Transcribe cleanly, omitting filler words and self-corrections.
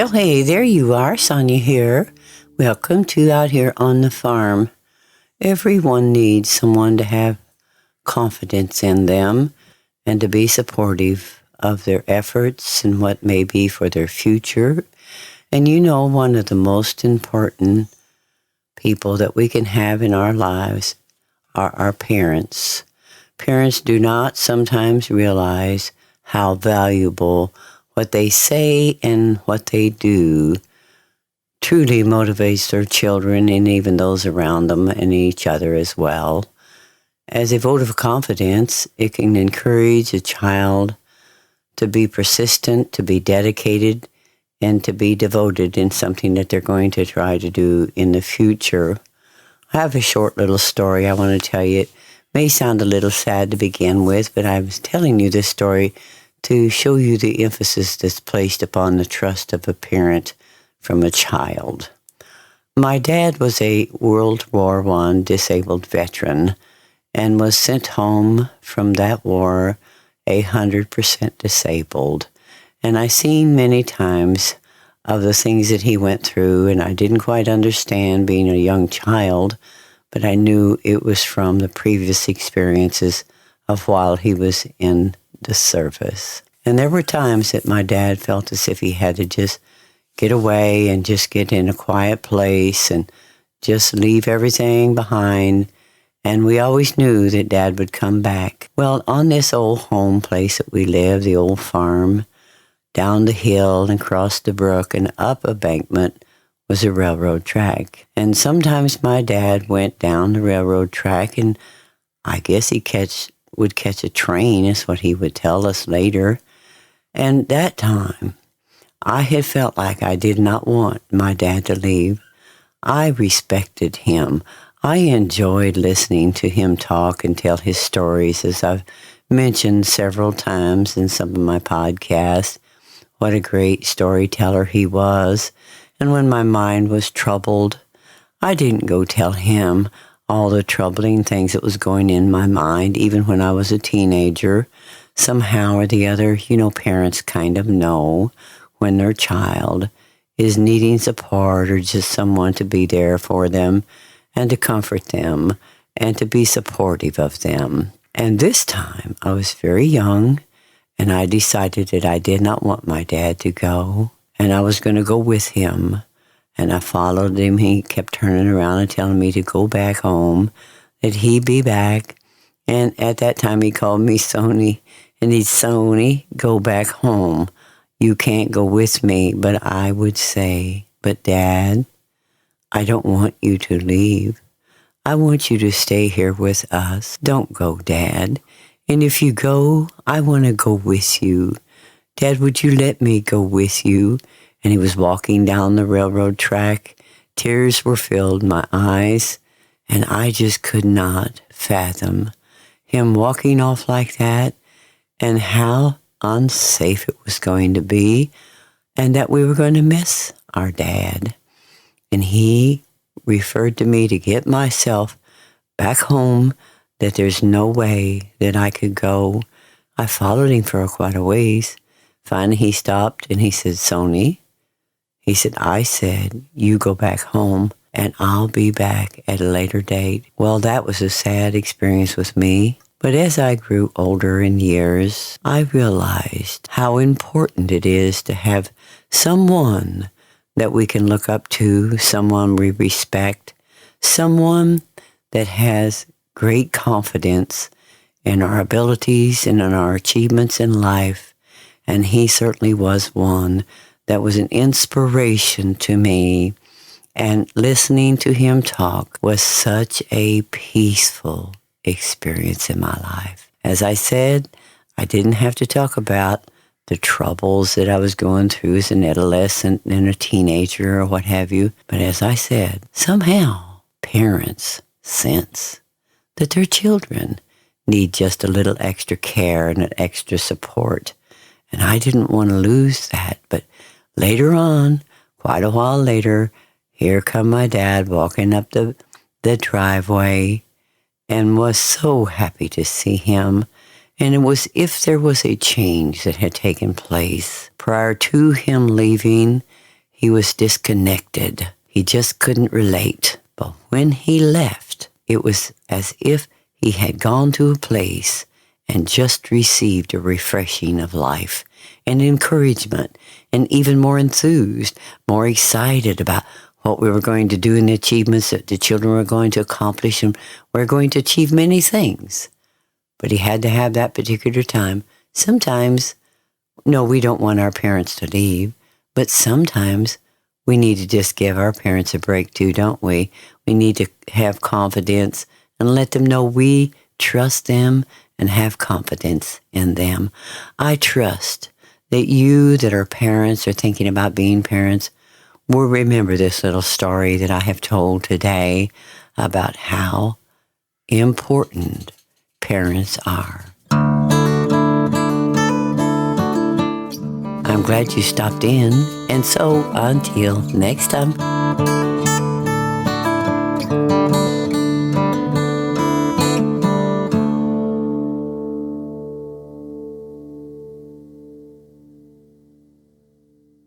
Well, hey, there you are, Sonia here. Welcome to Out Here on the Farm. Everyone needs someone to have confidence in them and to be supportive of their efforts and what may be for their future. And you know, one of the most important people that we can have in our lives are our parents. Parents do not sometimes realize how valuable what they say and what they do truly motivates their children and even those around them and each other as well. As a vote of confidence, it can encourage a child to be persistent, to be dedicated, and to be devoted in something that they're going to try to do in the future. I have a short little story I want to tell you. It may sound a little sad to begin with, but I was telling you this story to show you the emphasis that's placed upon the trust of a parent from a child. My dad was a World War I disabled veteran and was sent home from that war 100% disabled. And I seen many times of the things that he went through, and I didn't quite understand being a young child, but I knew it was from the previous experiences of while he was in the service. And there were times that my dad felt as if he had to just get away and just get in a quiet place and just leave everything behind. And we always knew that Dad would come back. Well, on this old home place that we lived, the old farm, down the hill and across the brook and up a bankment was a railroad track. And sometimes my dad went down the railroad track, and I guess he would catch a train, is what he would tell us later. And that time, I had felt like I did not want my dad to leave. I respected him. I enjoyed listening to him talk and tell his stories, as I've mentioned several times in some of my podcasts. What a great storyteller he was. And when my mind was troubled, I didn't go tell him all the troubling things that was going in my mind, even when I was a teenager. Somehow or the other, parents kind of know when their child is needing support or just someone to be there for them and to comfort them and to be supportive of them. And this time, I was very young, and I decided that I did not want my dad to go, and I was going to go with him. And I followed him. He kept turning around and telling me to go back home, that he'd be back. And at that time, he called me Sony, and he'd, Sony, go back home. You can't go with me. But I would say, but Dad, I don't want you to leave. I want you to stay here with us. Don't go, Dad. And if you go, I want to go with you. Dad, would you let me go with you? And he was walking down the railroad track. Tears were filled my eyes, and I just could not fathom him walking off like that and how unsafe it was going to be and that we were going to miss our dad. And he referred to me to get myself back home, that there's no way that I could go. I followed him for quite a ways. Finally, he stopped and he said, Sony, he said, I said, you go back home and I'll be back at a later date. Well, that was a sad experience with me. But as I grew older in years, I realized how important it is to have someone that we can look up to, someone we respect, someone that has great confidence in our abilities and in our achievements in life. And he certainly was one that was an inspiration to me. And listening to him talk was such a peaceful experience in my life. As I said, I didn't have to talk about the troubles that I was going through as an adolescent and a teenager or what have you. But as I said, somehow parents sense that their children need just a little extra care and an extra support. And I didn't want to lose that. But later on, quite a while later, here come my dad walking up the driveway, and was so happy to see him. And it was if there was a change that had taken place prior to him leaving. he was disconnected. He just couldn't relate. But when he left, it was as if he had gone to a place and just received a refreshing of life and encouragement, and even more enthused, more excited about what we were going to do and the achievements that the children were going to accomplish, and we're going to achieve many things. But he had to have that particular time. Sometimes, no, we don't want our parents to leave, but sometimes we need to just give our parents a break too, don't we? We need to have confidence and let them know we trust them and have confidence in them. I trust that you that are parents or thinking about being parents will remember this little story that I have told today about how important parents are. I'm glad you stopped in, and so until next time.